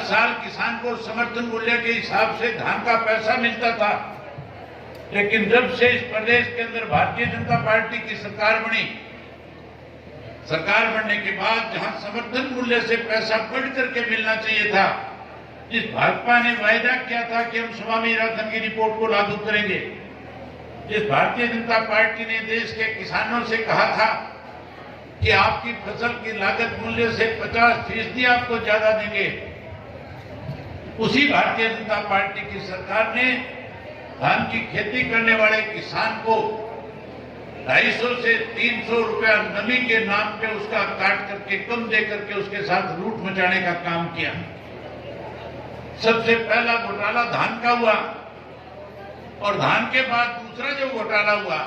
साल किसान को समर्थन मूल्य के हिसाब से धान का पैसा मिलता था, लेकिन जब से इस प्रदेश के अंदर भारतीय जनता पार्टी की सरकार बनी, सरकार बनने के बाद जहां समर्थन मूल्य से पैसा बढ़ करके मिलना चाहिए था, जिस भाजपा ने वायदा किया था कि हम स्वामी राथन की रिपोर्ट को लागू करेंगे, जिस भारतीय जनता पार्टी ने देश के किसानों से कहा था कि आपकी फसल की लागत मूल्य से 50% आपको ज्यादा देंगे, उसी भारतीय जनता पार्टी की सरकार ने धान की खेती करने वाले किसान को 250 से 300 रुपया नमी के नाम पे उसका काट करके कम दे करके उसके साथ लूट मचाने का काम किया। सबसे पहला घोटाला धान का हुआ और धान के बाद दूसरा जो घोटाला हुआ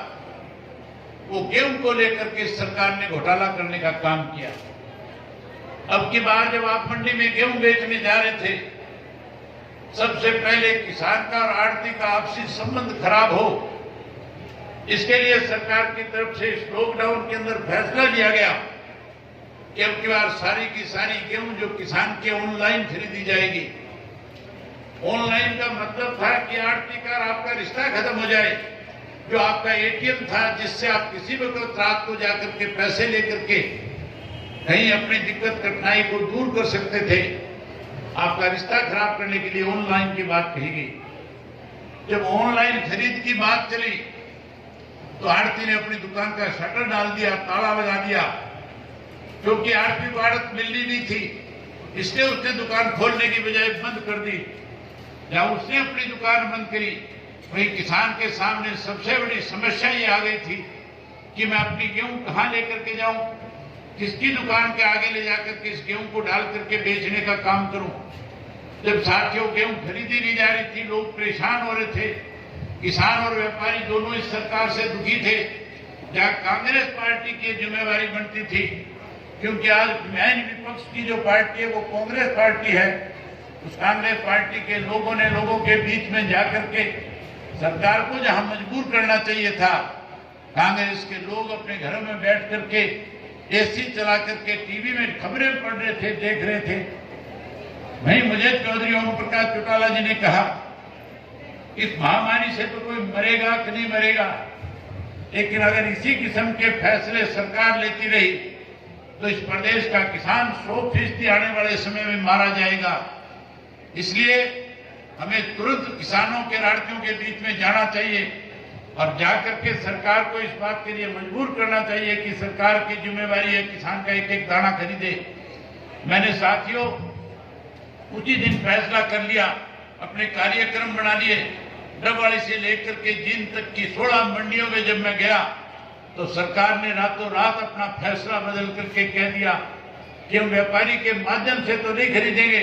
वो गेहूं को लेकर के सरकार ने घोटाला करने का काम किया। अब की बार जब आप मंडी में गेहूं बेचने जा रहे थे, सबसे पहले किसान का और आढ़ती का आपसी संबंध खराब हो, इसके लिए सरकार की तरफ से इस लॉकडाउन के अंदर फैसला लिया गया कि अब की बार सारी की सारी गेहूं जो किसान के ऑनलाइन खरीदी जाएगी। ऑनलाइन का मतलब था कि आढ़ती का आपका रिश्ता खत्म हो जाए, जो आपका एटीएम था जिससे आप किसी वक्त रात को जाकर के पैसे लेकर के कहीं अपनी दिक्कत कठिनाई को दूर कर सकते थे, आपका रिश्ता खराब करने के लिए ऑनलाइन की बात कही गई। जब ऑनलाइन खरीद की बात चली तो आढ़ती ने अपनी दुकान का शटर डाल दिया, ताला लगा दिया, क्योंकि आढ़ती को आढ़त मिलनी नहीं थी, इसलिए उसने दुकान खोलने की बजाय बंद कर दी। जब उसने अपनी दुकान बंद करी, वही किसान के सामने सबसे बड़ी समस्या ये आ गई थी कि मैं अपनी गेहूं कहां लेकर के जाऊं, किसकी दुकान के आगे ले जाकर के इस गेहूं को डाल करके बेचने का काम करूं। जब साथियों गेहूं खरीदी नहीं जा रही थी, लोग परेशान हो रहे थे, किसान और व्यापारी दोनों इस सरकार से दुखी थे। जहां कांग्रेस पार्टी की जिम्मेवारी बनती थी, क्योंकि आज मेन विपक्ष की जो पार्टी है वो कांग्रेस पार्टी है, उस कांग्रेस पार्टी के लोगों ने लोगों के बीच में जाकर के सरकार को जहां मजबूर करना चाहिए था, कांग्रेस के लोग अपने घरों में बैठ करके एसी चला करके टीवी में खबरें पढ़ रहे थे, देख रहे थे। वहीं मुझे चौधरी ओम प्रकाश चौटाला जी ने कहा इस महामारी से तो कोई मरेगा कि नहीं मरेगा, लेकिन अगर इसी किस्म के फैसले सरकार लेती रही तो इस प्रदेश का किसान 100% आने वाले समय में मारा जाएगा। इसलिए हमें तुरंत किसानों के आढ़तियों के बीच में जाना चाहिए और जाकर के सरकार को इस बात के लिए मजबूर करना चाहिए कि सरकार की जिम्मेवारी है किसान का एक एक दाना खरीदे। मैंने साथियों उसी दिन फैसला कर लिया, अपने कार्यक्रम बना लिए। डबवाली से लेकर के जींद तक की 16 मंडियों में जब मैं गया तो सरकार ने रातों रात अपना फैसला बदल करके कह दिया कि हम व्यापारी के माध्यम से तो नहीं खरीदेंगे,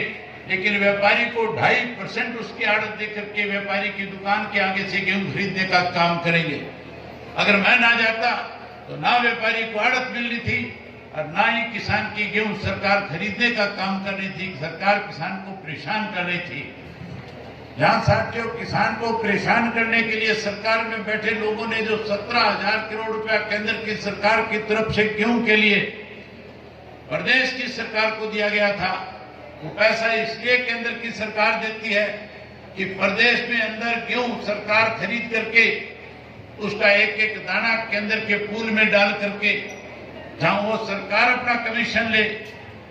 लेकिन व्यापारी को 2.5% उसकी आड़त देकर के व्यापारी की दुकान के आगे से गेहूं खरीदने का काम करेंगे। अगर मैं ना जाता तो ना व्यापारी को आड़त मिलनी थी और ना ही किसान की गेहूं सरकार खरीदने का काम कर रही थी। सरकार किसान को परेशान कर रही थी। जहां साथियों किसान को परेशान करने के लिए सरकार में बैठे लोगों ने जो 17,000 करोड़ रुपया केंद्र की सरकार की तरफ से गेहूं के लिए प्रदेश की सरकार को दिया गया था, वो पैसा इसलिए केंद्र की सरकार देती है कि प्रदेश में अंदर गेहूं सरकार खरीद करके उसका एक एक दाना केंद्र के पूल में डाल करके जहां वो सरकार अपना कमीशन ले,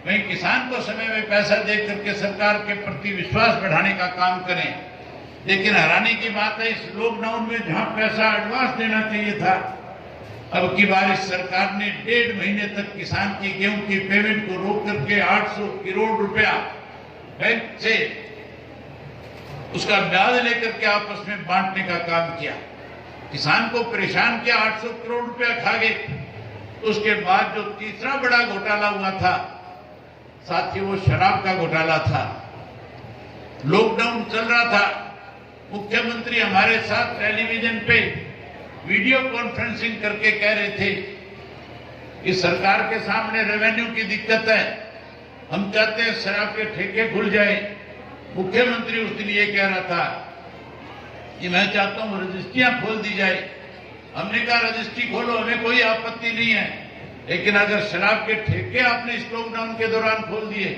वहीं किसान को समय में पैसा दे करके सरकार के प्रति विश्वास बढ़ाने का काम करें। लेकिन हैरानी की बात है, इस लॉकडाउन में जहां पैसा एडवांस देना चाहिए था, अब की बार इस सरकार ने 1.5 महीने तक किसान की गेहूं की पेमेंट को रोक करके 800 करोड़ रुपया बैंक से उसका ब्याज लेकर के आपस में बांटने का काम किया। किसान को परेशान किया, 800 करोड़ रुपया खा गए। उसके बाद जो तीसरा बड़ा घोटाला हुआ था साथियों, वो शराब का घोटाला था। लॉकडाउन चल रहा था, मुख्यमंत्री हमारे साथ टेलीविजन पे वीडियो कॉन्फ्रेंसिंग करके कह रहे थे कि सरकार के सामने रेवेन्यू की दिक्कत है, हम चाहते हैं शराब के ठेके खुल जाए। मुख्यमंत्री उस दिन ये कह रहा था कि मैं चाहता हूं रजिस्ट्रियां खोल दी जाए। हमने कहा रजिस्ट्री खोलो, हमें कोई आपत्ति नहीं है, लेकिन अगर शराब के ठेके आपने इस लॉकडाउन के दौरान खोल दिए